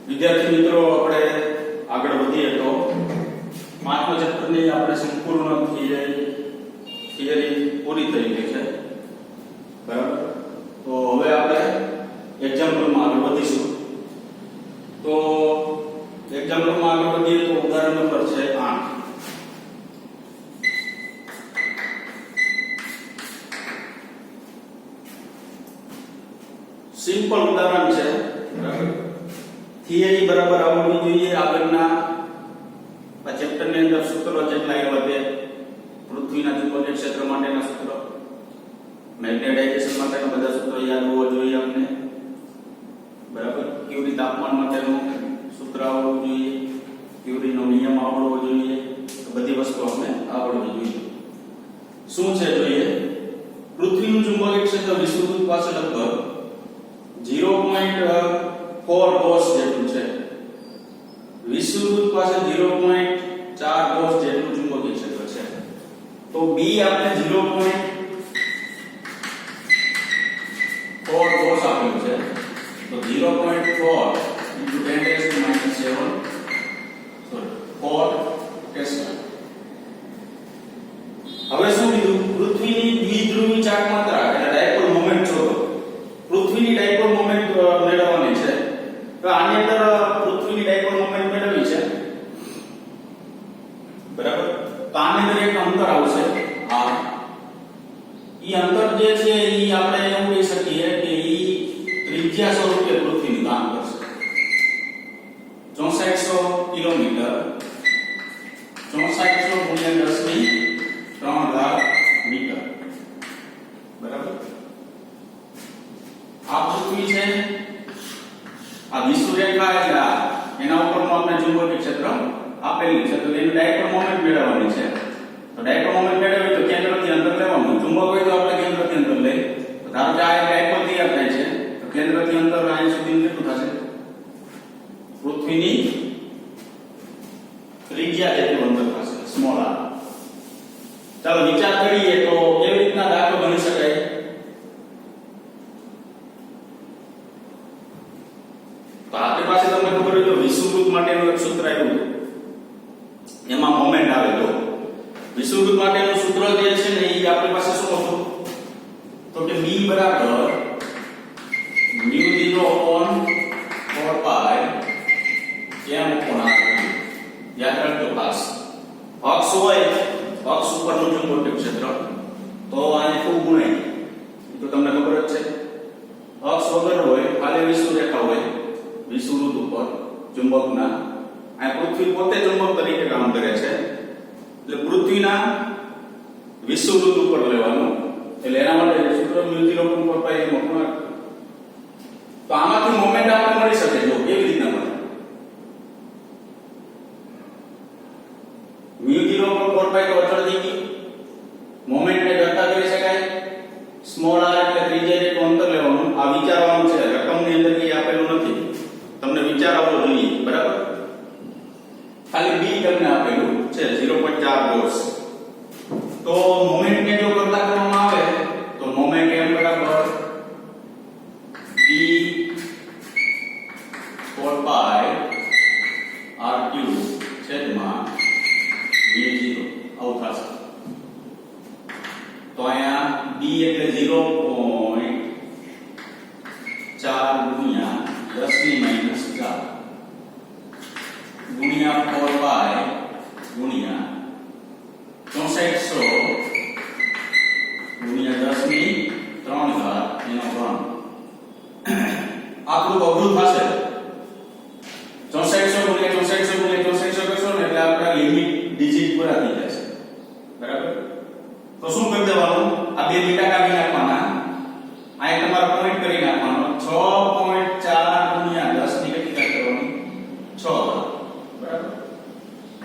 વિદ્યાર્થી મિત્રો આપણે આગળ વધીએ તો પાંચમા ચેપ્ટરની આપણે સંપૂર્ણ થિયરી પૂરી થઈ ગઈ છે બરાબર. તો હવે આપણે એક્ઝામ્પલમાં આગળ વધીશું. તો એક્ઝામ્પલમાં આગળ વધીએ તો ઉદાહરણ નંબર છે 8. સિમ્પલ ઉદાહરણ છે બરાબર. થિયરી બરાબર આવડવી જોઈએ. આગળના આ ચેપ્ટરની અંદર સૂત્રો જેટલા આવ્યા તે પૃથ્વીના ચુંબકીય ક્ષેત્ર માટેના સૂત્રો, મેગ્નેટાઇઝેશન માટેના બધા સૂત્રો યાદ હોવા જોઈએ આપણે બરાબર. ક્યુરી તાપમાન માટેનું સૂત્ર આવડવું જોઈએ, ક્યુરીનો નિયમ આવડવો જોઈએ. બધી વસ્તુ આપણે આવડવી જોઈએ. શું છે જોઈએ. પૃથ્વીનું ચુંબકીય ક્ષેત્ર વિષુવવૃત્ત પાસે લગભગ 0.4 કોસ જેટલું છે. વિષુવવૃત્ત પાસે 0.4 કોસ જેટલું ચુંબકીય ક્ષેત્ર છે. તો B આપણે 0.4 કોસ આપ્યું છે. તો 0.4 * 10⁻⁷ કોટ ટેસ્લા. હવે શું કીધું? પૃથ્વીની દ્વિધ્રુવી ચાક માત્રા એટલે ડાયપોલ મોમેન્ટ શોધો. પૃથ્વીની ડાયપોલ મોમેન્ટ મેળવવાની છે. તો આની અંદર પૃથ્વીની ડાયપોલ મોમેન્ટ મેળવવી છે બરાબર. તો આની અંદર એક અંતર આવશે આ. ઈ અંતર જે છે ઈ આપણે એવું કહી શકીએ કે ઈ ત્રિજ્યા સ્વરૂપે પૃથ્વીનું કામ કરશે. 6400 કિલોમીટર, 6400 × 10⁻³ મીટર બરાબર. આ પૃથ્વી છે, આ વિષુવરેખા એટલે એના ઉપરનું આપણે ચુંબકીય ક્ષેત્ર આપેલું છે. તો એનું ડાયપોલ મોમેન્ટ મેળવવાની છે. તો ડાયપોલ મોમેન્ટ મેળવવી તો કેન્દ્રથી અંતર લેવાનું. ચુંબક હોય તો આપણે કેન્દ્રથી અંતર લઈએ. તો ધારો કે આ એક ડાયપોલ તૈયાર થાય છે. તો કેન્દ્રથી અંતર અહીં સુધી કેટલું થશે? પૃથ્વીની ત્રિજ્યા જેટલું અંતર થશે, સ્મોલ r. ચાલો વિચાર કરીએ તો કેવી રીતના દાખલો ગણી શકાય. તો આપણી પાસે તમને ખબર હોય તો વિષુવવૃત્ત માટેનું એક સૂત્ર આવ્યું હતું. એમાં મોમેન્ટ આવે તો વિષુવવૃત્ત માટેનું સૂત્ર જે છે ને એ આપણી પાસે શું હતું? તો કે B બરાબર μ0/4π m/r. યાદ રાખજો ખાસ. અક્ષ હોય, અક્ષ ઉપરનું ચુંબકીય ક્ષેત્ર તો આને ખૂબ ગુણાય. તો તમને ખબર જ છે. અક્ષ વગર હોય, ખાલી વિષુવરેખા હોય વિષુવવૃત્ત ઉપર ચુંબકના, આ પૃથ્વી પોતે ચુંબક તરીકે કામ કરે છે. એટલે પૃથ્વીના વિષુવવૃત્ત ઉપર લેવાનું. એટલે એના માટે સૂત્ર μ0/4π m/r. તો આમાંથી મોમેન્ટ આપણે મળી શકે. જો કેવી રીતના મળે? μ0/4π તો અચળ થઈ ગઈ. મોમેન્ટ ને ઘટતા કરી શકાય. સ્મોલ r એટલે ત્રિજ્યા જેટલું અંતર લેવાનું. આ વિચારવાનું છે. રકમની અંદર કઈ આપેલું નથી. તમને વિચાર આવવો જોઈએ બરાબર. ખાલી b તમને આપેલું છે 0.4 કોસ. તો મોમેન્ટ ને જો કરતા કરવામાં આવે તો મોમેન્ટ m બરાબર b 4π r³ છેદમાં b0 આવું થશે. તો અહીંયા b એટલે 0.4 ગુણ્યા 10⁻⁴ ગુણ્યા 4π ગુણ્યા 6400 ગુણ્યા 10⁻³ એનો ઘન. આપણું અઘરું થશે. 6400 ગુણ્યા 6400 ગુણ્યા 6400 કરશો ને એટલે આપણા લિમિટ ડિજિટ પૂરા થઈ જશે બરાબર. તો શું કરી દેવાનું? આ બે લીટા કાઢી નાખવાના. આ એક તમારો પોઈન્ટ કરી નાખવાનો. 6.4 ગુણ્યા 10 ની કેટલી કરવાની? 6 બરાબર.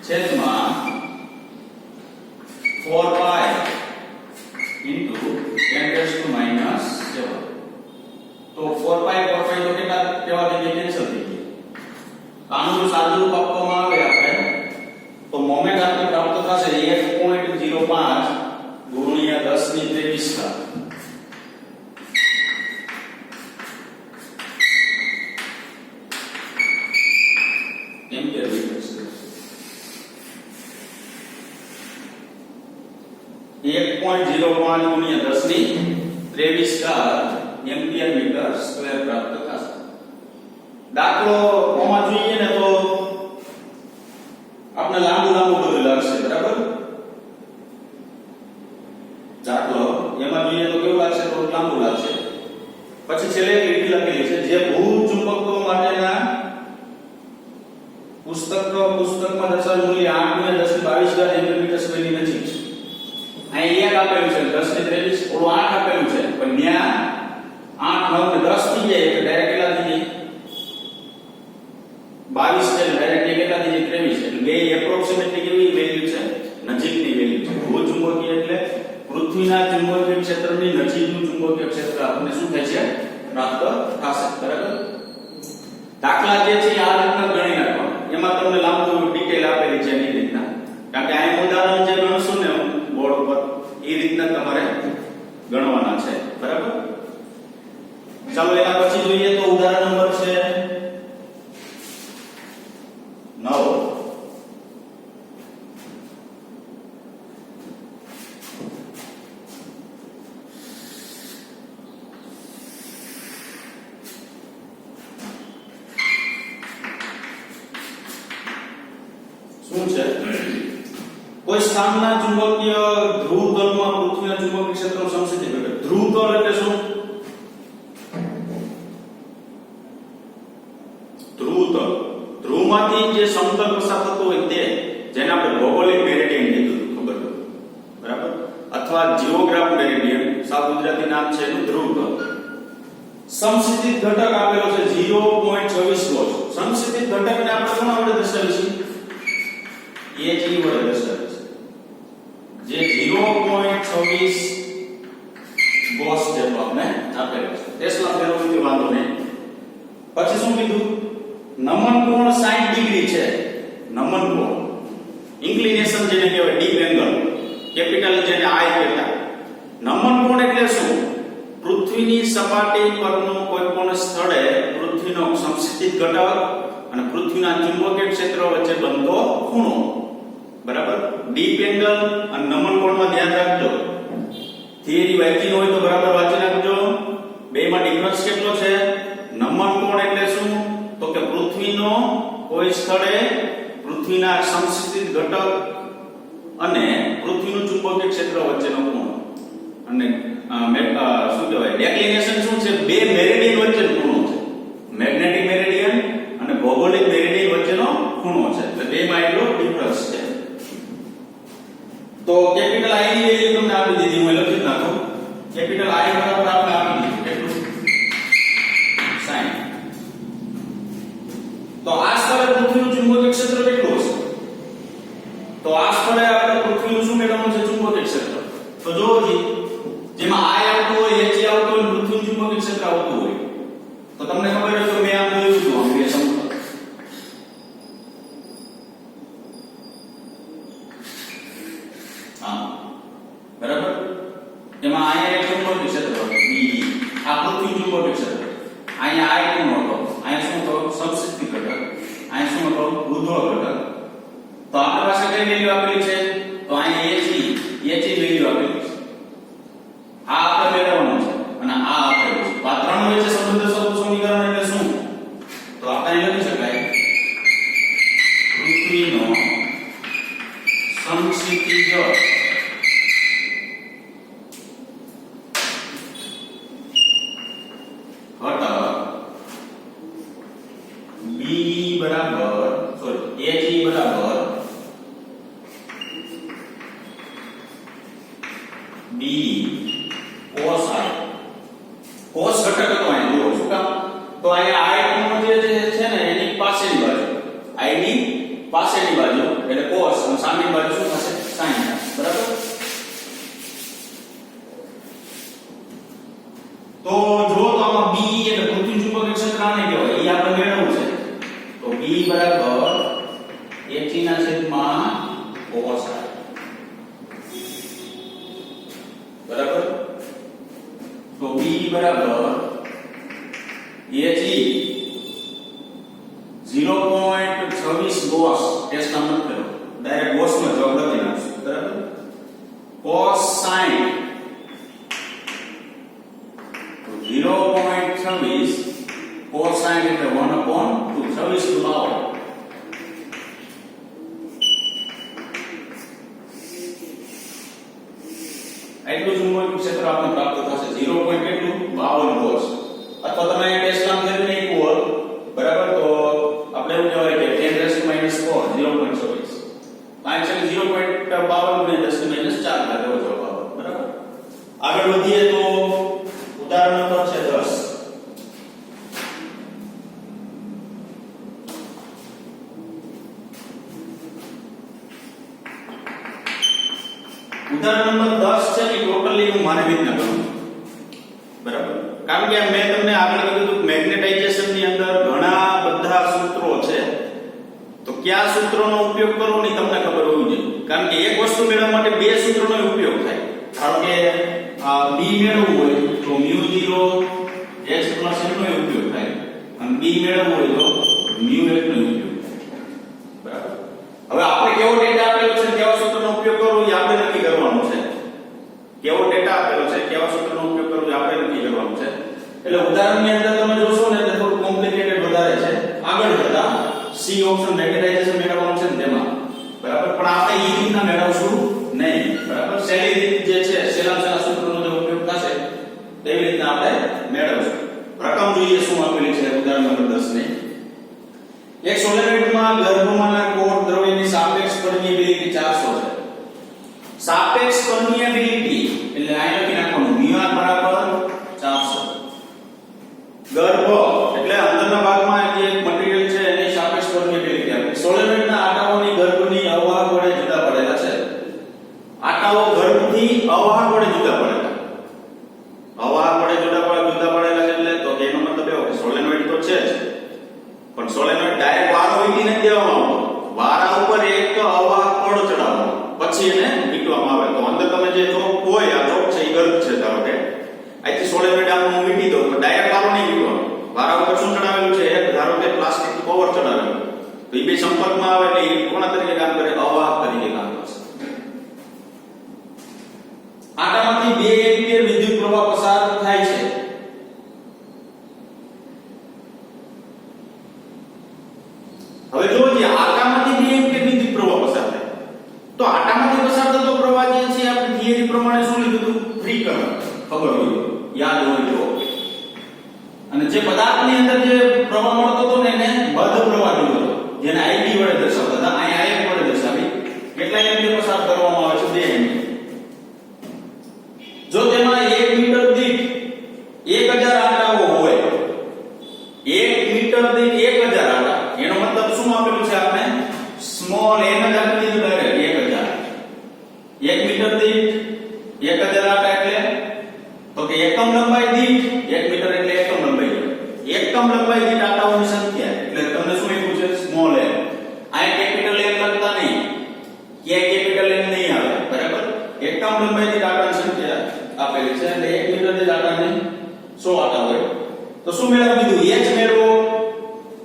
છેદમાં 4π × 10⁻⁷. તો 4π તો કેટલા કહેવાથી કેન્સલ થઈ ગઈ. આનું જો સાદું રૂપ આપવામાં આવે આપણે તો મોમેન્ટ આપણે પ્રાપ્ત થશે 1.05 ગુણ્યા 10⁻23. 1.05 ગુણ્યા 10 ની 23 ઘાત એમ્પિયર મીટર સ્ક્વેર પ્રાપ્ત થશે. દાખલો કોમાં જોઈએ ને તો આપણે લાંબુ બધું લાગશે, બરાબર? દાખલો એમાં જોઈએ તો કેવું લાગશે? તો લાંબુ લાગશે. પછી છેલ્લે એક લીટી લખેલી છે, જે ભૂચુંબકો માટેના પુસ્તકમાં દર્શાવેલ મૂલ્ય 8 × 10 ની 22 ઘાત એમ્પિયર મીટર સ્ક્વેર ની નજીક છે. અહીં 1 આપેલું છે, 10 ની 23, ઓલું 8 આપેલું છે, પણ ત્યાં 8 9 ને 10 થઈ જાય એટલે ડાયરેક્ટ કેટલા થઈ જાય? 22 છે, ડાયરેક્ટ કેટલા થઈ જાય? 23. એટલે બે એપ્રોક્સિમેટલી કેવી વેલ્યુ છે? નજીકની વેલ્યુ છે. ભૂચુંબકીય એટલે પૃથ્વીના ચુંબકીય ક્ષેત્રની નજીકનું ચુંબકીય ક્ષેત્ર આપણને શું થાય છે? પ્રાપ્ત થશે, બરાબર? દાખલા જે છે આ રીતના ગણી નાખો. એમાં તમને લાંબુ ડિટેલ આપેલી છે એની રીતના, કારણ કે આ ઉદાહરણ જે ગણશું ને બોર્ડ ઉપર એ રીતના તમારે ગણવાના છે, બરાબર? ચાલો એના પછી જોઈએ તો ઉદાહરણ નંબર છે 9. શું છે? કોઈ સ્થાનના ચુંબકીય ધ્રુવ તલમાં પૃથ્વીના ચુંબકીય ક્ષેત્રનો સમસ્થિતિ ઘટક. ધ્રુવ તલ એટલે શું? ધ્રુવ તલ, ધ્રુવમાંથી જે સમતલ પસાર થતો હોય તે, જેને આપણે ભૌગોલિક મેરિડિયન કીધું, ખબર છે, બરાબર? અથવા જીઓગ્રાફ મેરિડિયન, સાવ ગુજરાતી નામ છે એનું ધ્રુવ તલ. સમસ્થિતિ ઘટક આપેલો છે 0.26 વોલ્ટ. સમસ્થિતિ ઘટકને આપણે કોના વડે દર્શાવીશું? એ જી વડે દર્શાવે છે, જે 0.26 ગોસ જેટલો આપણે આપેલો છે. ટેસ્લા ફેરવવું તે વાંધો નહીં. પછી શું કીધું? નમન કોણ 60 ડિગ્રી છે. નમન કોણ, ઇન્ક્લિનેશન જેને કહેવાય, ડીપ એંગલ, કેપિટલ જેને આઈ કહેતા. નમન કોણ એટલે શું? પૃથ્વીની સપાટી પરનું કોઈ પણ સ્થળે પૃથ્વીનો સમસ્થિત ઘટક અને પૃથ્વીના ચુંબકીય ક્ષેત્ર વચ્ચે બનતો ખૂણો, બરાબર? ડીપ એંગલ અને નમન કોણમાં ધ્યાન રાખજો. થિયરી વાંચી હોય તો બરાબર વાંચી નાખજો. બેમાં ડિફરન્સ કેટલો છે? નમન કોણ એટલે શું? તો કે પૃથ્વીનો કોઈ સ્થળે પૃથ્વીના સમસ્થિત ઘટક અને પૃથ્વીનું ચુંબકીય ક્ષેત્ર વચ્ચેનો ખૂણો. અને શું કહેવાય? ડેક્લિનેશન શું છે? બે મેરિડિયન વચ્ચેનો ખૂણો છે. મેગ્નેટિક મેરિડિયન અને ભૌગોલિક મેરિડિયન વચ્ચેનો ખૂણો છે. એટલે બેમાં એટલો ડિફરન્સ છે. તો કેપિટલ આઈ ની વેલ્યુ તમને આપી દીધી, હું લખી નાખું. કેપિટલ આઈ બરાબર આપણે આપી દીધું કેટલું? 60. તો આ સ્થળે પૃથ્વીનું ચુંબકીય ક્ષેત્ર કેટલું હશે? તો આ સ્થળે આપણે પૃથ્વીનું શું મેળવવાનું છે? ચુંબકીય ક્ષેત્ર. તો જોવો જી, જેમાં આઈ આવતું હોય, એચ આવતું હોય, પૃથ્વીનું ચુંબકીય ક્ષેત્ર આવતું હોય, તો તમને ખબર છે તો મેં આમ જોયું હતું, આમ બે સમતલ. બરાબર? એમાં અહીંયા એક ચુંબકીય ક્ષેત્ર બી, આ પૃથ્વી ચુંબકીય ક્ષેત્ર. અહીંયા આ એક નોટો, અહીંયા શું તો સમસ્થિતિ ઘટક, અહીંયા શું તો ઉર્ધ્વ ઘટક. તો આપણી પાસે કઈ વેલ્યુ આપેલી છે? તો અહીંયા એચ વેલ્યુ આપેલી છે. આ આપણે મેળવવાનું છે અને આ આપેલું છે. આ ત્રણ વચ્ચે સંબંધ સમીકરણ એટલે શું? તો આપણે લખી શકાય પૃથ્વીનો સમસ્થિતિજ બી બરાબર એજી બરાબર બી cos i. cos ઘટક હતો અહીં જુઓ, શું કામ? તો અહીંયા i કોણ જે છે ને એની પાસેની બાજુ, i ની પાસેની બાજુ એટલે cos અને સામેની બાજુ શું થશે? sin. બરાબર? તો જો તો આમાં b એટલે પૃથ્વી ચુંબકીય ક્ષેત્ર આને કહેવાય, એ આપણે મેળવવું છે. તો b બરાબર h ના છેદમાં cos i. બરાબર? તો b બરાબર h 0.26 ગોસ. ટેસ્ટ નામ નથી કર્યો, ડાયરેક્ટ ગોસ માં જવાબ લખી નાખશું. બરાબર? cos તો 0.26 cosine એટલે 1/2 26 નું પાવર એટલું ચુંબકીય ક્ષેત્ર આપણે પ્રાપ્ત થશે 0. કેટલું 52 cos અથવા તમે ટેસ્લા થિયરી ને ઇક્વલ બરાબર તો આપણે એવું કહેવાય કે 10⁻⁴ 0.26 પાછળ 0.52 ને 10⁻⁴ એવો જવાબ આવે બરાબર. આગળ વધીએ તો ઉદાહરણ નંબર છે 10. ઉદાહરણ નંબર 10 છે કે ટોટલી હું મારી રીતના કરું બરાબર, કારણ કે મેં તમને આગળ કીધું મેગ્નેટાઇઝેશન ની અંદર ઘણા બધા સૂત્રો છે, તો કયા સૂત્રોનો ઉપયોગ કરવો ની તમને ખબર હોવી જોઈએ, કારણ કે એક વસ્તુ મેળવવા માટે બે સૂત્રોનો ઉપયોગ થાય. ધારો કે b મેળવવું હોય તો μ0 x + n નો ઉપયોગ થાય અને b મેળવવું હોય તો μ1 નો ઉપયોગ થાય બરાબર. હવે આપણે કેવો ડેટા આપેલો છે કેવા સૂત્રનો ઉપયોગ કરવો એ આપણે નક્કી કરવાનું છે. કેવો ડેટા આપેલો છે કેવા સૂત્રનો ઉપયોગ કરવો એ આપણે નક્કી કરવાનું છે. એટલે ઉદાહરણની અંદર તમે જોશો ને એટલે થોડું કોમ્પ્લિકેટેડ વધારે છે. આગળ જતા સી ઓપ્શન મેગ્નેટાઇઝેશન મેળવવાનું છે તેમાં બરાબર, પણ આપણે એ રીતના મેળવશું નહીં બરાબર. સહેલી રીત જે છે સહેલા સૂત્રનો જે ઉપયોગ થશે તેવી રીતના આપણે મેળવશું. રકમ જોઈએ શું આપેલી છે ઉદાહરણ નંબર 10 ને. એક સોલેનોઇડમાં ગર્ભમાંના કોર દ્રવ્યની સાપેક્ષ પરમિએબિલિટી 400 છે. સાપેક્ષ પરમિએબિલિટી એટલે આ લખી નાખવાનું μr બરાબર 400. ગર્ભ એટલે અંદરના ભાગમાં જે મટીરીયલ છે એની સાપેક્ષ પરમિએબિલિટી આપે. સોલેનોઇડના આટાઓની ગર્ભની અવાહક વડે જુદા પડેલા છે. આટાઓ ગર્ભથી અવાહક વડે જુદા પડેલા. અવાહક વડે જુદા પડેલા છે એટલે તો એનો મતલબ એવો કે સોલેનોઇડ તો છે જ, પણ સોલેનોઇડ ડાયરેક્ટ વારો વીટી નથી દેવામાં આવતો. વારા ઉપર એક અવાહક પડ ચડાવવાનો પછી એને વીટવામાં આવે. તો અંદર તમે જે ચોક હોય આ ચોક છે એ ગર્ભ છે ધારો કે અહીંથી સોલેનોઇડ આમ હું વીટી દઉં તો ડાયરેક્ટ વારો નહીં વીટવાનો. વારા ઉપર શું ચડાવેલું છે એક ધારો કે પ્લાસ્ટિક કવર ચડાવેલું, તો એ બે સંપર્કમાં આવે એટલે એ કોના તરીકે કામ કરે અવાહક તરીકે કામ કરશે. આટામાંથી 2 એમ્પિયર વિદ્યુત પ્રવાહ પસાર થાય છે. હવે જો જે આટામાંથી 2 એમ્પિયર વિદ્યુત પ્રવાહ પસાર થાય તો આટામાંથી પસાર થતો પ્રવાહ જે છે આપણે થિયરી પ્રમાણે શું લીધું હતું ફ્રી કરંટ ખબર હોય યાદ હોય તો, અને જે પદાર્થની અંદર જે પ્રવાહ મળતો હતો ને એને બદ્ધ પ્રવાહ કીધો હતો જેને IB વડે દર્શાવતા હતા. અહીં IF વડે દર્શાવી કેટલા એમ્પિયર પસાર કરવામાં આવે છે 2 એમ્પિયર. જો તેમાં 1 મીટર દીઠ 1000 આંટાઓ હોય, 1 મીટર દીઠ 1000 આંટા એનો મતલબ શું આપેલું છે આપણે સ્મોલ n જ આપી દીધું ડાયરેક્ટ 1000. 1 મીટર દીઠ 1000 આંટા એટલે તો કે એકમ લંબાઈ દીઠ 1 મીટર એટલે એકમ લંબાઈ, એકમ લંબાઈ દીઠ આંટાઓની સંખ્યા એટલે તમને શું આપ્યું છે સ્મોલ n. આ કેપિટલ n લખતા નહીં, કે કેપિટલ n નહીં આવે બરાબર. એકમ લંબાઈ દીઠ આંટાની સંખ્યા આપેલી છે એટલે 1 મીટર દીઠ આંટાને 100 આંટા હોય તો શું મેળવી દીધું h મેળવો.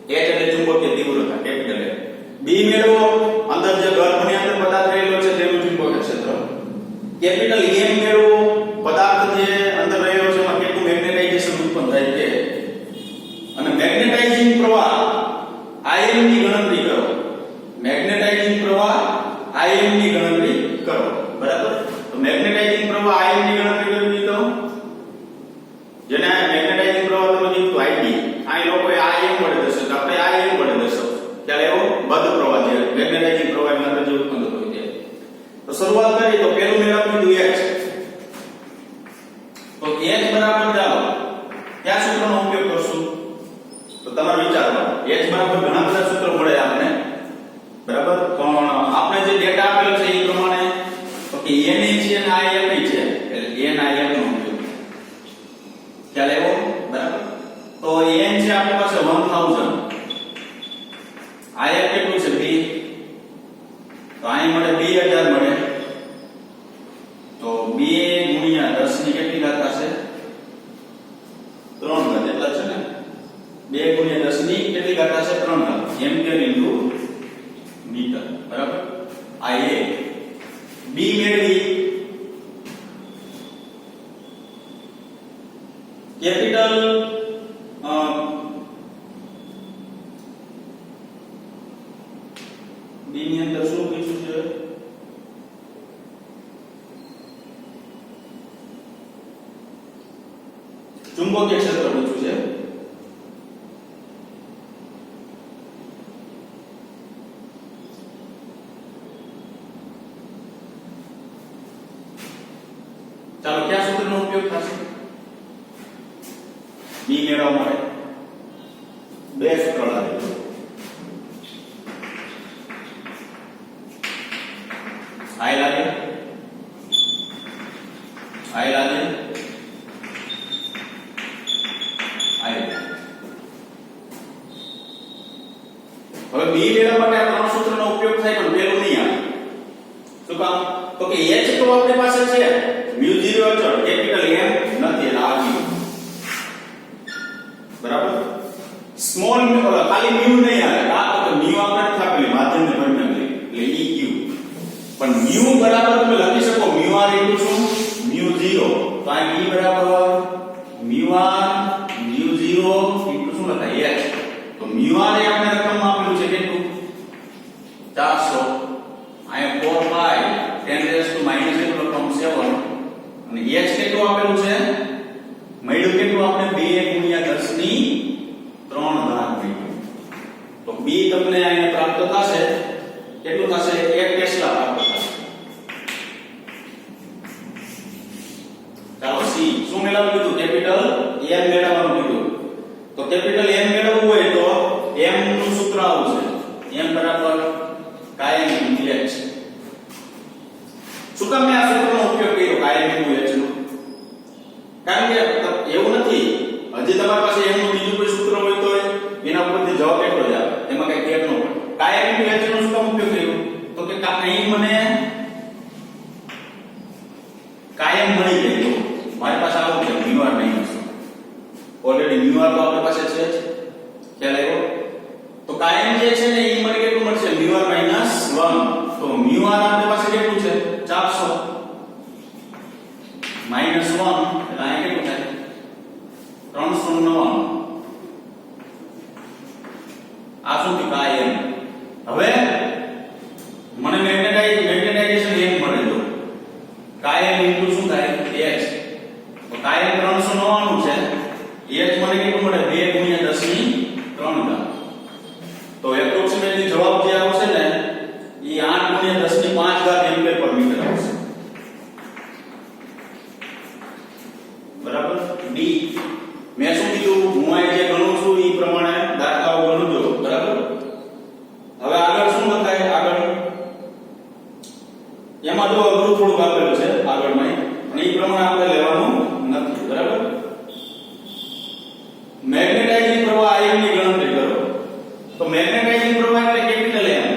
h એટલે ચુંબકીય તીવ્રતા કેપિટલ N. b મેળવો અંદર જે ગર્ભની અંદર પદાર્થ રહેલો છે તેનું ચુંબકીય ક્ષેત્ર. કેપિટલ M મેળવો પદાર્થ જે અંદર રહેલો છે એમાં કેટલું મેગ્નેટાઇઝેશન ઉત્પન્ન થાય છે. અને મેગ્નેટાઇઝિંગ પ્રવાહ Im ની ગણતરી કરો. મેગ્નેટાઇઝિંગ પ્રવાહ Im ની ગણતરી કરો બરાબર. તો મેગ્નેટાઇઝિંગ પ્રવાહ Im ની ગણતરી કરવી તો જેને મેગ્નેટાઇઝિંગ પ્રવાહ તમે કીધું Ib આ લોકોએ Im વડે દર્શાવ્યું, આપણે Im વડે દર્શાવ્યું ત્યારે એવો બદ્ધ પ્રવાહ છે મેગ્નેટાઇઝિંગ પ્રવાહ ની અંદર જે ઉત્પન્ન થતો હોય છે. તો શરૂઆત કરીએ તો પહેલું મેળવી દીધું h. તો h બરાબર ચાલો કયા સૂત્રનો ઉપયોગ કરશું તો તમારો વિચાર કરો. h બરાબર ઘણા બધા સૂત્રો મળે આપણે બરાબર, પણ આપણે જે ડેટા આપેલો છે એ પ્રમાણે તો કે n છે અને Im છે એટલે n Im નો ઉપયોગ ખ્યાલ આવ્યો બરાબર. તો n છે આપણી પાસે 1000, Im કેટલું છે 2, તો અહીં મળે 2000 મળે તો 2 ગુણ્યા 10 ની કેટલી ઘાત થશે 3 ઘાત એટલા છે ને. 2 ગુણ્યા 10 ની કેટલી ઘાત થશે 3 ઘાત એમ્પિયર ઇન્ટુ મીટર બરાબર. આ a b મેળવી કેપિટલ બી ની અંદર શું પૂછ્યું છે? ચુંબકીય ક્ષેત્ર પૂછ્યું છે. ચાલો કયા સૂત્રનો ઉપયોગ થશે બી મેળવવા માટે? બે સૂત્ર લાગે. આઈ લાગે, આઈ લાગે, આઈ લાગે. હવે બી મેળવવા માટે આ ત્રણ સૂત્રનો ઉપયોગ થાય પણ પેલું નહીં આવે. શું કામ? તો કે h તો આપણી પાસે છે mu 0 અચળ કેપિટલ M નથી એટલે આ mu બરાબર. સ્મોલ ખાલી mu નહીં આવે આ તો mu આપણે આપેલી માધ્યમને પરિણામ એટલે eq પણ mu બરાબર તમે લખી શકો mu r શું mu 0 તો આ e બરાબર mu r mu 0 શું લખાય h તો mu r એ આપણે રકમ આપેલું છે કેટલું 400 આયા 4 pi 10 raised to minus રકમ 7 અને h કેટલું આપેલું છે મળ્યું કેટલું આપણે 2 ગુણ્યા 10 ની 3 ઘાત મળ્યું તો b તમને અહીંયા પ્રાપ્ત થશે કેટલું થશે 1 ટેસ્લા પ્રાપ્ત થશે. ચાલો c શું મેળવવાનું કીધું કેપિટલ m મેળવવાનું કીધું તો કેપિટલ m મેળવવું હોય તો m નું સૂત્ર આવું છે m બરાબર કાયમ ઇન્ટિગ્રેટ છે. શું કામ મેં આ સૂત્રનો ઉપયોગ કર્યો કાયમ ઇન્ટિગ્રેટ નો? કારણ કે એવું નથી હજી તમારી પાસે m નું બીજું કોઈ સૂત્ર હોય તો એના ઉપરથી જવાબ એટલો જ આવે એમાં કઈ ફેર ન પડે. કાયમ ઇન્ટિગ્રેટ નો શું કામ ઉપયોગ કર્યો તો કે અહીં મને કાયમ મળી ગયું મારી પાસે આવું છે mu r minus already mu r તો આપણી પાસે છે જ ખ્યાલ આવ્યો તો કાયમ જે છે ને એ મને કેટલું મળશે mu r માઈનસ 1 તો mu r આપણી પાસે કેટલું છે 400 માઈનસ 1 એટલે આ કેટલું થાય 399 આ શું થયું કાયમ. હવે મને મેગ્નેટાઇઝેશન m મળે તો કાયમ ઇન્ટુ શું થાય h તો કાયમ 399 છે h મને કેટલું મળે 2 ગુણ્યા 10 ની 3 ઘાત તો એપ્રોક્સિમેટલી જવાબ જે આવશે ને એ 8 ગુણ્યા 10 ની 5 ઘાત એમ્પીયર પર મીટર આવશે. બરાબર. ડી મેં શું કીધું હું અહીં જે ગણું છું એ પ્રમાણે દાખલાઓ ગણજો બરાબર. હવે આગળ શું લખાય આગળ એમાં જો અઘરું થોડું આપેલું છે આગળમાં પણ એ પ્રમાણે આપણે લેવાનું નથી બરાબર. મેગ્નેટાઇઝિંગ પ્રવાહ IM ની ગણતરી કરો તો મેગ્નેટાઇઝિંગ પ્રવાહ એટલે કેપિટલ M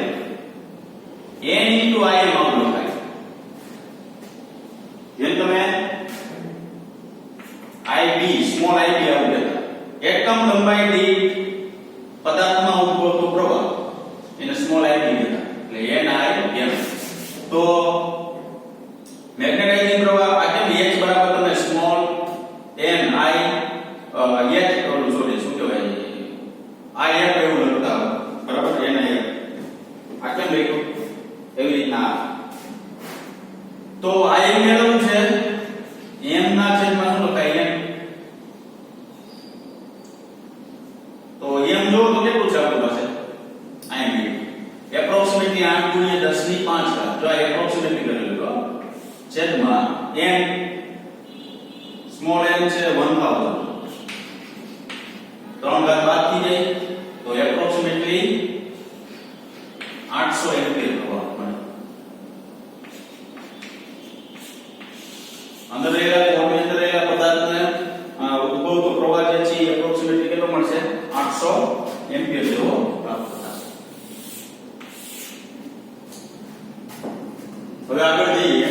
n IM આવું લખાય. જેમ તમે IB સ્મોલ IB આવું લેતા એકમ લંબાઈ દીઠ પદાર્થમાં ઉદ્ભવતો પ્રવાહ એને સ્મોલ IB લેતા એટલે NIM. તો મેગ્નેટાઇઝિંગ પ્રવાહ આ કેમ h બરાબર તમે small n I h sorry શું કહેવાય I f એવું લખતા બરાબર NIM આ કેમ લખ્યું એવી રીતના તો IM મેળવવું છે m ના છેદમાં શું લખાય m તો m જો તો કેટલું છે આપણી પાસે IM એપ્રોક્સિમેટલી 8 ગુણ્યા 10 ની 5 ઘાત જો આ એપ્રોક્સિમેટલી કરેલું તો છેદમાં n સ્મોલ n છે 1000 3 ઘાત બાદ થઈ જાય તો એપ્રોક્સિમેટલી 800 એમ્પીયર પ્રવાહ મળે. અંદર રહેલા પદાર્થને ઉદ્ભવતો પ્રવાહ જે છે એપ્રોક્સિમેટલી કેટલો મળશે 800 એમ્પીયર જેવો પ્રાપ્ત થશે. હવે આગળ જઈએ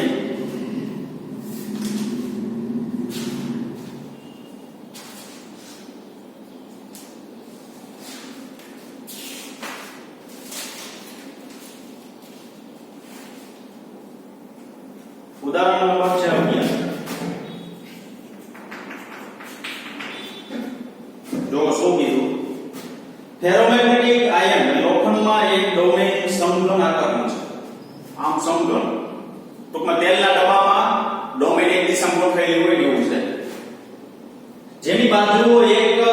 ઉદાહરણ નંબર છે 11. ફેરોમેગ્નેટિક આયન લોખંડમાં એક ડોમેઇન સમઘન આકારનું છે. આમ સમઘન ટૂંકમાં તેલના ડબ્બામાં ડોમેઇન એક દિશામાં ગોઠવાયેલી હોય એવું છે, જેની બાજુઓ 1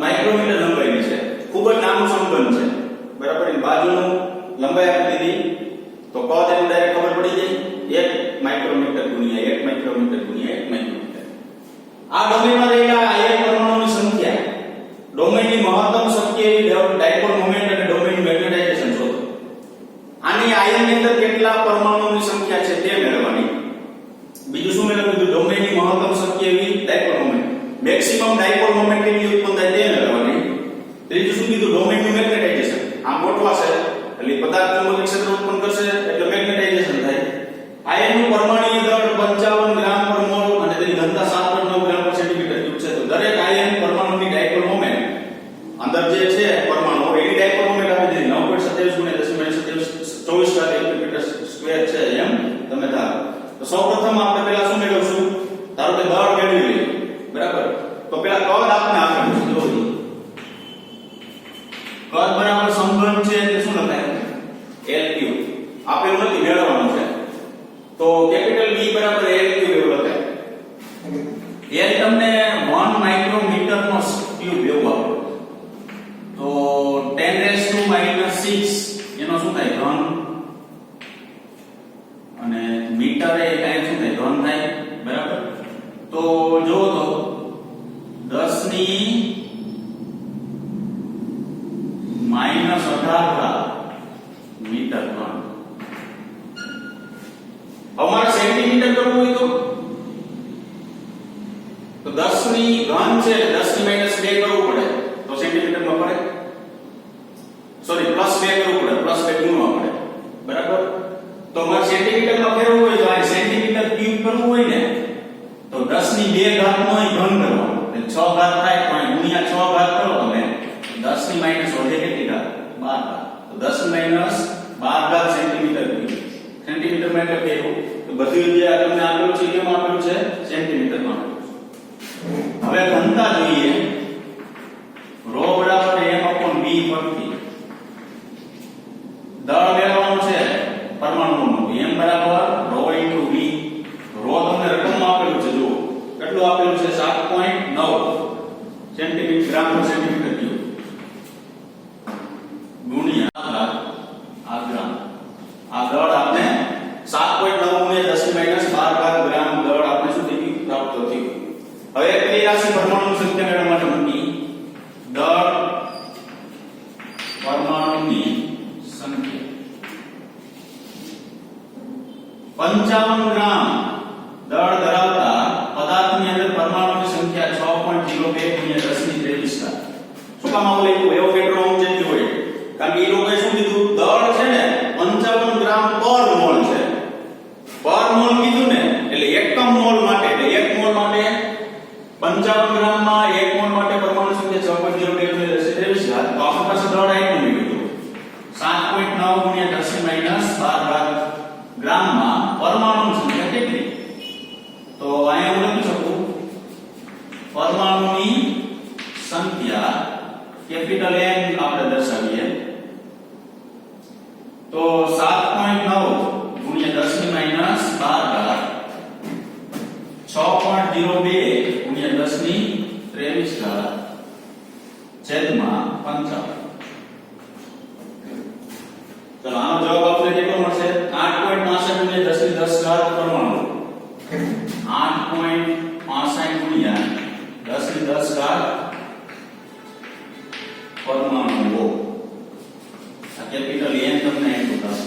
માઇક્રોમીટર લંબાઈની છે. ખૂબ જ નાનું સમઘન છે, બરાબર. એની બાજુનું લંબાઈ આપી દીધી તો કદ એનું ડાયરેક્ટ ખબર પડી જાય. 1 માઇક્રોમીટર ગુણ્યા 1 માઇક્રોમીટર ગુણ્યા 1 માઇક્રોમીટર. આ ડોમેઇનમાં રહેલા આયન પરમાણુઓની સંખ્યા, ડોમેઇનની મહત્તમ શક્ય એવી ડાયપોલ મોમેન્ટ અને ડોમેઇનનું મેગ્નેટાઇઝેશન શોધો. આની આયનની અંદર કેટલા પરમાણુઓની સંખ્યા છે તે મેળવવાની. બીજું શું મેળવવું? ડોમેઇનની મહત્તમ શક્ય એવી dipole moment, maximum dipole moment કેટલી ઉત્પન્ન થાય તે મેળવવાની. ત્રીજું શું કીધું? ડોમેઇનનું મેગ્નેટાઇઝેશન. આમ ગોઠવાશે એટલે પદાર્થ ચુંબકીય ક્ષેત્ર ઉત્પન્ન કરશે એટલે મેગ્નેટાઇઝેશન થાય. આયનનું પરમાણુય દળ 55 ગ્રામ પર મોલ અને તેની ઘનતા 7.9 ગ્રામ પર સેન્ટીમીટર ક્યુબ છે. તો દરેક આયન પરમાણુની ડાયપોલ મોમેન્ટ અંદર જે છે પરમાણુ એની ડાયપોલ મોમેન્ટ આપી દીધી 9.27 * 10 - 24 છે એમ તમે ધારો. તો સૌપ્રથમ આપણે પહેલા શું મેળવશું? ધારો કે દળ મેળવી લઈએ, બરાબર. તો પહેલા કદ આપણે આપેલું છે, જો કદ બરાબર સમઘન છે એટલે શું લખાય? L3 આપેલું નથી, મેળવવાનું છે. તો કેપિટલ B બરાબર L3 એવું લખાય. L તમને 1 માઇક્રોમીટર નો ક્યુબ એવું આપો તો 10⁻⁻6 એનો શું થાય? ઘન. અને મીટર એ કાંઈ શું થાય? ઘન થાય, બરાબર. તો જો તો 10 ની -18 મીટર ઘન. અમારે સેન્ટીમીટર કરવું હોય તો 10 ની ઘન છે 10 ની -2 કરવું પડે તો સેન્ટીમીટરમાં પડે. સોરી +2 કરવું પડે, +2 ગુણવા પડે, બરાબર. તો અમારે સેન્ટીમીટરમાં ફેરવવું હોય તો આ સેન્ટીમીટર ક્યુબ કરવું હોય ને તો 10 ની 2 ઘાત નો ઘન કરવાનો એટલે 6 ઘાત થાય તો અહીં ગુણ્યા 6 ઘાત કરો તમે 10 ની માઈનસ વધે કેટલી ઘાત? 12 ઘાત. તો 10 ની -12 ઘાત સેન્ટીમીટર ક્યુબ. સેન્ટીમીટરમાં એટલે કેવું? તો બધું જે તમને આપેલું છે કેમાં આપેલું છે? સેન્ટીમીટરમાં આપેલું છે. હવે ઘનતા જોઈએ. ρ બરાબર m/v પરથી દળ મેળવવાનું છે પરમાણુનું. m બરાબર ρ * v. ρ તમને રકમમાં આપેલું છે, જુઓ કેટલું આપેલું છે? 7.9 સેન્ટીમીટર ગ્રામ પર સેન્ટીમીટર ક્યુબ ગુણ્યા આ ગ્રામ. આ દળ આપણે 7.9 * 10 - 12 ગ્રામ દળ આપણે શું થઈ ગયું? પ્રાપ્ત થયું. હવે કઈ રાશિ પરમાણુની સંખ્યા મેળવવા માટે મૂકી? દળ પરમાણુની સંખ્યા 55 ગ્રામ દળ ધરાવતા પદાર્થની અંદર પરમાણુની સંખ્યા 6.02 * 10⁻23 શું કામ આવું લખ્યું? એવો કેટલો ઊંચાઈ હોય? કારણ કે એ લોકોએ શું કીધું? દળ છે ને 55 ગ્રામ પર મોલ છે. પર મોલ કીધું ને એટલે એકમ મોલ માટે, એટલે 1 મોલ માટે 55 ગ્રામમાં 1 મોલ માટે પરમાણુ સંખ્યા 6.02 * 10⁻23 તો આપણી પાસે દળ આટલું મળ્યું. 7.9 * 10⁻12 ગ્રામમાં પરમાણુ સંખ્યા કેટલી? તો અહીંયા હું લખી શકું પરમાણુની સંખ્યા કેપિટલ N આપણે દર્શાવીએ તો 7.9 * 10⁻12 6.02 * 10⁻23 છેદમાં 55. ચલો આનો જવાબ આપણે કેટલો મળશે? 8.65 * 10⁻10 પરમાણુ. 8.65 * 10⁻10 પરમાણુઓ. આ કેપિટલ N તમને એટલું થશે.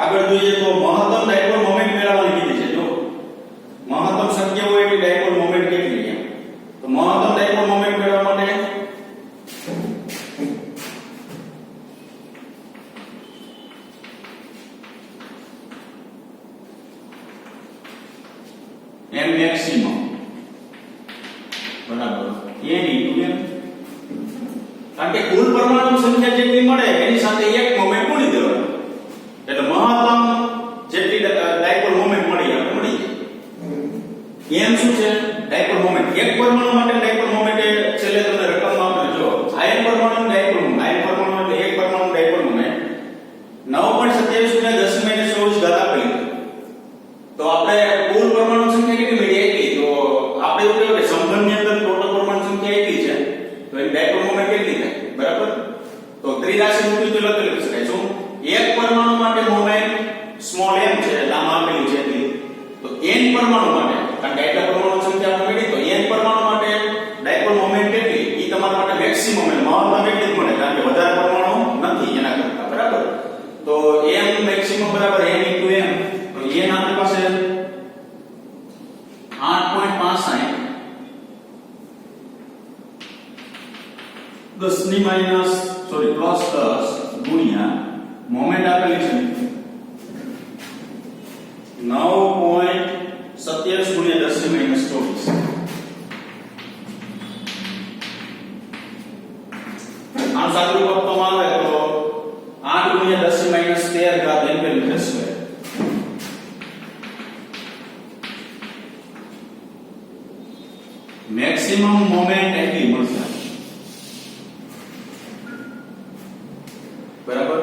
આગળ જોઈએ તો મહત્તમ ડાયપોલ મોમેન્ટ મેળવવાની કીધી છે. જો મહત્તમ શક્ય હોય એટલી ડાયપોલ મોમેન્ટ કેટલી છે? તો મહત્તમ ડાયપોલ મોમેન્ટ મેળવવા માટે m maximum બરાબર n * m. કારણ કે કુલ પરમાણુ સંખ્યા જેટલી મળે એની સાથે એક મોમેન્ટ ગુણી દેવાનો એટલે મહત્તમ જેટલી ડાયપોલ મોમેન્ટ મળે ત્રિ રાશિ મૂકી તો લખી શકાય શું એક પરમાણુ માટે મોમેન્ટ સ્મોલ m છે એટલે આમાં આપેલું છે એટલી તો n પરમાણુ માટે કારણ કે એટલા પરમાણુ સંખ્યા આપણે મેળવી તો n પરમાણુ માટે ડાયપોલ મોમેન્ટ કેટલી ઈ તમારા માટે મેક્સિમમ એટલે મહત્તમ એટલી જ મળે કારણ કે વધારે પરમાણુ નથી એના કરતા બરાબર તો m મેક્સિમમ બરાબર n * m તો n આપણી પાસે 8.65 10 ની માઈનસ સોરી પ્લસ 10 ગુણ્યા મોમેન્ટ આપેલી છે 9.27 ગુણ્યા 10 ની માઈનસ 24 આમ સાદું આપવામાં આવે તો 8 ગુણ્યા 10 ની માઈનસ 13 ઘાત ampere metre square maximum moment એટલી મળશે બરાબર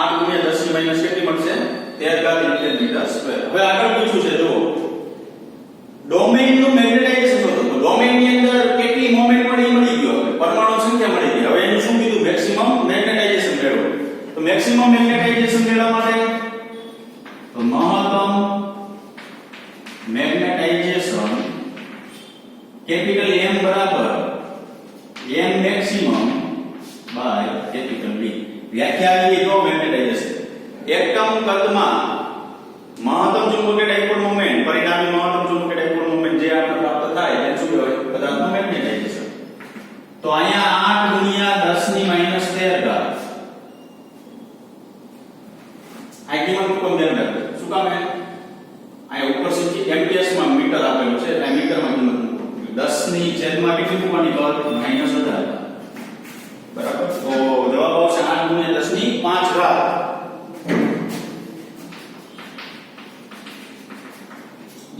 8 ગુણ્યા 10 ની માઈનસ કેટલી મળશે 13 ઘાત એમ્પીયર મીટર સ્ક્વેર હવે આગળ પૂછ્યું છે જો ડોમેઇન નું મેગ્નેટાઇઝેશન શોધો તો ડોમેઇન ની અંદર કેટલી મોમેન્ટ મળી ગયો હવે પરમાણુ સંખ્યા મળી ગઈ હવે એનું શું કીધું મેક્સિમમ મેગ્નેટાઇઝેશન મેળવો તો મેક્સિમમ મેગ્નેટાઇઝેશન મેળવવા માટે તો મહત્તમ મેગ્નેટાઇઝેશન કેપિટલ M બરાબર M maximum by capital B વ્યાખ્યા આવી જો મેગ્નેટાઇઝેશન એકમ કદમાં મહત્તમ ચુંબકીય ડાયપોલ મોમેન્ટ પરિણામી મહત્તમ ચુંબકીય ડાયપોલ મોમેન્ટ જે આપણે પ્રાપ્ત થાય તે શું કહેવાય પદાર્થનું મેગ્નેટાઇઝેશન તો અહીંયા 8 ગુણ્યા 10 ની માઈનસ 13 ઘાત આ કિંમત કોમ ધ્યાન રાખજો શું કામ હે આ ઉપર સીધી એમ્પિયર્સ માં મીટર આપેલું છે એટલે મીટર માં કિંમત 10 ની છેદમાં કેટલી મૂકવાની તો -18 બરાબર તો જવાબ આવશે 8 ગુણ્યા 10 ની 5 ઘાત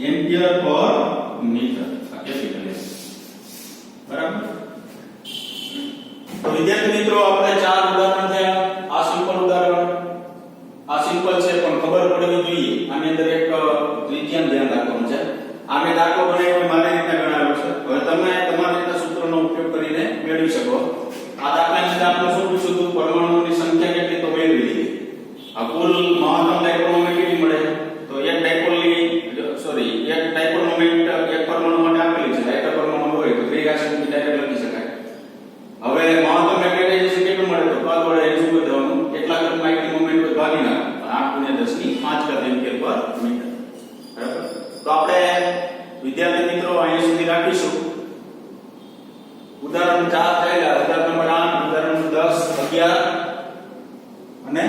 એમ્પિયર પર મીટર આ કેપિટલ S બરાબર તો વિદ્યાર્થી મિત્રો આપણે 4 ઉદાહરણ થયા આ સિમ્પલ ઉદાહરણ આ સિમ્પલ છે પણ ખબર પડવી જોઈએ આની અંદર એક ત્રિજ્યાનું ધ્યાન રાખવાનું છે આમે દાખલો બનાવ્યો મારી રીતે ગણાવ્યો છે હવે તમે તમારી રીતે સૂત્રનો ઉપયોગ કરીને મેળવી શકો આ દાખલાની અંદર આપણે શું પૂછ્યું હતું પરમાણુઓની સંખ્યા કેટલી તો મેળવી લીધી આ કુલ મહત્તમ ડાયપોલ મોમેન્ટ કેટલી મળે તો એક ડાયપોલ મોમેન્ટ એક પરમાણુ માટે આપેલી છે એક પરમાણુ હોય તો ત્રિ રાશિ મૂકી ડાયરેક્ટ લખી શકાય હવે મહત્તમ મેગ્નેટાઇઝેશન કેટલું મળે તો પદ વડે શું કરવાનું કેટલા કદ માઇક્રો મોમેન્ટ હોય ભાગી નાખો 8 ગુણ્યા 10 ની 5 ઘાત એમ્પિયર પર મીટર બરાબર તો આપણે વિદ્યાર્થી મિત્રો અહીં સુધી રાખીશું ઉદાહરણ 4 થયેલા ઉદાહરણ નંબર 8 ઉદાહરણ 10 11 અને